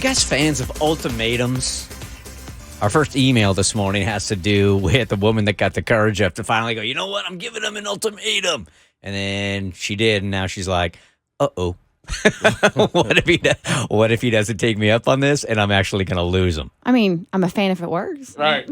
You guys fans of ultimatums? Our first email this morning has to do with the woman that got the courage up to finally go, you know what? I'm giving him an ultimatum. And then she did, and now she's like, uh-oh. What if he doesn't take me up on this, and I'm actually going to lose him? I mean, I'm a fan if it works. Right.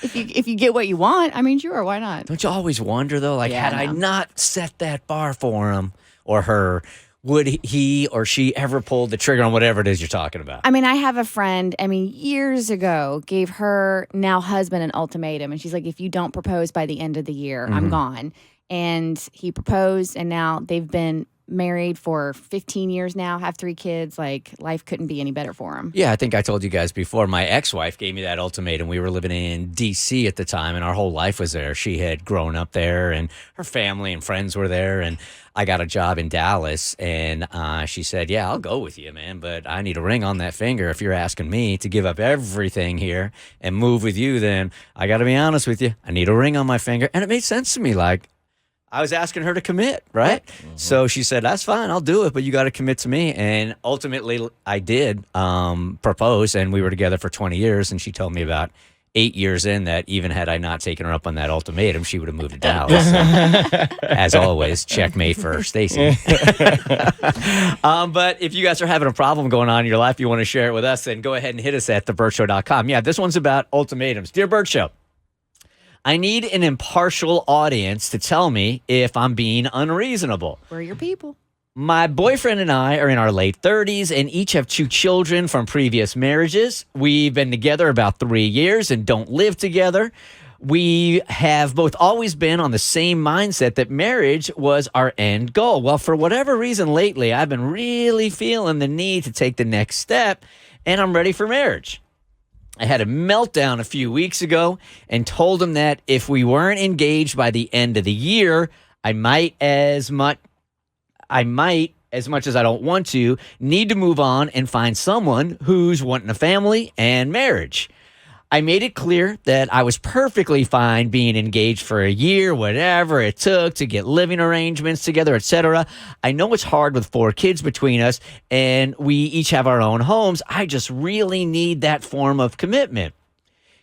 If you get what you want, I mean, sure, why not? Don't you always wonder, though, like, Yeah, had I I know. not set that bar for him or her, would he or she ever pull the trigger on whatever it is you're talking about? I mean, I have a friend, years ago, gave her now husband an ultimatum. And she's like, if you don't propose by the end of the year, I'm gone. And he proposed, and now they've been married for 15 years now, have 3 kids. Like, life couldn't be any better for him. Yeah, I think I told you guys before. My ex-wife gave me that ultimatum. We were living in D.C. at the time, and our whole life was there. She had grown up there, and her family and friends were there, and I got a job in Dallas, and she said, yeah, I'll go with you, man, but I need a ring on that finger. If you're asking me to give up everything here and move with you, then I got to be honest with you. I need a ring on my finger. And it made sense to me, like, I was asking her to commit, right? So she said, that's fine, I'll do it, but you got to commit to me. And ultimately, I did propose, and we were together for 20 years, and she told me about 8 years in that even had I not taken her up on that ultimatum, she would have moved to Dallas. So, as always, checkmate for Stacy. But if you guys are having a problem going on in your life, you want to share it with us, then go ahead and hit us at thebertshow.com. Yeah, this one's about ultimatums. Dear Bert Show, I need an impartial audience to tell me if I'm being unreasonable. We're your people. My boyfriend and I are in our late 30s and each have 2 children from previous marriages. We've been together about 3 years and don't live together. We have both always been on the same mindset that marriage was our end goal. Well, for whatever reason lately, I've been really feeling the need to take the next step, and I'm ready for marriage. I had a meltdown a few weeks ago and told him that if we weren't engaged by the end of the year, I might, as much as I don't want to, need to move on and find someone who's wanting a family and marriage. I made it clear that I was perfectly fine being engaged for a year, whatever it took to get living arrangements together, etc. I know it's hard with 4 kids between us, and we each have our own homes. I just really need that form of commitment.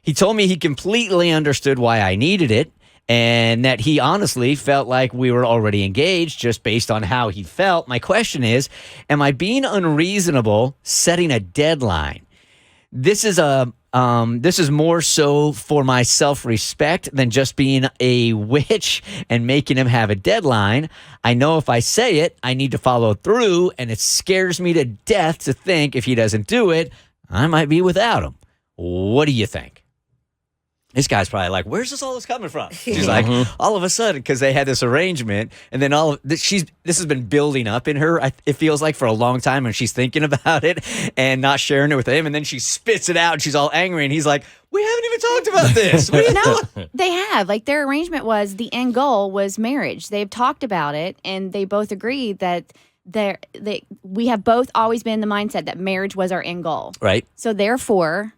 He told me he completely understood why I needed it, and that he honestly felt like we were already engaged just based on how he felt. My question is, am I being unreasonable setting a deadline? This is more so for my self-respect than just being a witch and making him have a deadline. I know if I say it, I need to follow through, and it scares me to death to think if he doesn't do it, I might be without him. What do you think? This guy's probably like, where's all this coming from? She's like, all of a sudden, because they had this arrangement, and then this has been building up in her, it feels like, for a long time, and she's thinking about it and not sharing it with him, and then she spits it out, and she's all angry, and he's like, we haven't even talked about this. What do you know? They have. Like, their arrangement was the end goal was marriage. They've talked about it, and they both agreed that we have both always been in the mindset that marriage was our end goal. Right. So therefore,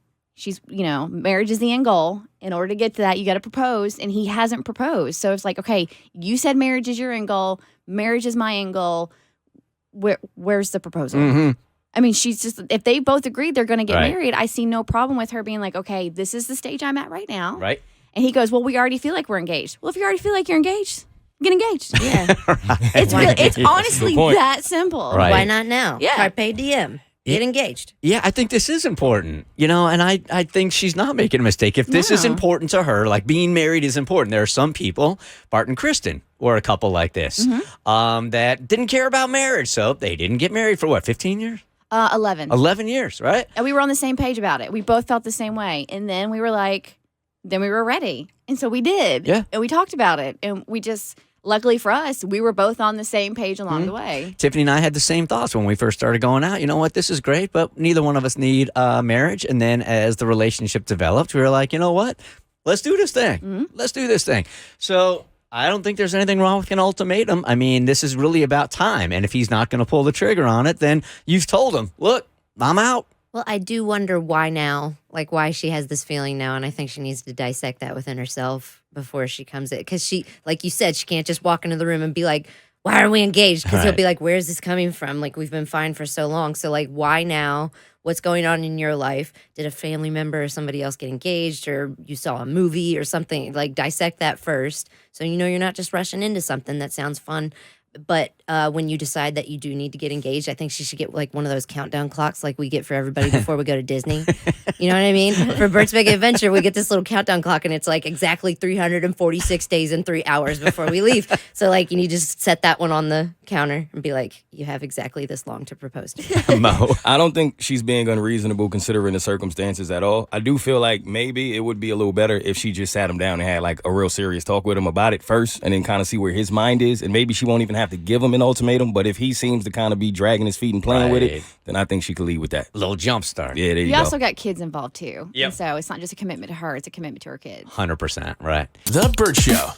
marriage is the end goal. In order to get to that, you got to propose, and he hasn't proposed. So it's like, okay, you said marriage is your end goal. Marriage is my end goal. Where's the proposal? Mm-hmm. I mean, she's just, if they both agreed they're going to get Right. married, I see no problem with her being like, okay, this is the stage I'm at right now. Right. And he goes, well, we already feel like we're engaged. Well, if you already feel like you're engaged, get engaged. Yeah. It's honestly that simple. Right. Why not now? Yeah. Carpe diem. Get engaged. Yeah, I think this is important, and I think she's not making a mistake. If this is No. important to her, like being married is important. There are some people, Bart and Kristen were a couple like this, that didn't care about marriage, so they didn't get married for 15 years? 11. 11 years, right? And we were on the same page about it. We both felt the same way. And then we were like, then we were ready. And so we did. Yeah. And we talked about it. And we just, luckily for us, we were both on the same page along the way. Tiffany and I had the same thoughts when we first started going out. You know what? This is great, but neither one of us need marriage. And then as the relationship developed, we were like, you know what? Let's do this thing. Let's do this thing. So I don't think there's anything wrong with an ultimatum. I mean, this is really about time. And if he's not going to pull the trigger on it, then you've told him, look, I'm out. Well, I do wonder why now, like why she has this feeling now. And I think she needs to dissect that within herself before she comes in. Because she, like you said, she can't just walk into the room and be like, why are we engaged? Because he'll Right. be like, where's this coming from? Like, we've been fine for so long. So, like, why now? What's going on in your life? Did a family member or somebody else get engaged, or you saw a movie or something? Like, dissect that first. So, you're not just rushing into something that sounds fun. But when you decide that you do need to get engaged, I think she should get like one of those countdown clocks like we get for everybody before we go to Disney. You know what I mean? For Bert's Big Adventure, we get this little countdown clock, and it's like exactly 346 days and 3 hours before we leave. So, like, you need to just set that one on the counter and be like, you have exactly this long to propose to me. Mo. I don't think she's being unreasonable considering the circumstances at all. I do feel like maybe it would be a little better if she just sat him down and had like a real serious talk with him about it first, and then kind of see where his mind is. And maybe she won't even have to give him an ultimatum, but if he seems to kind of be dragging his feet and playing with Right. it, then I think she could lead with that. Little jump start. Yeah, there you You go. also got kids involved too. Yep. And so it's not just a commitment to her, it's a commitment to her kids. 100%. Right. The Bert Show.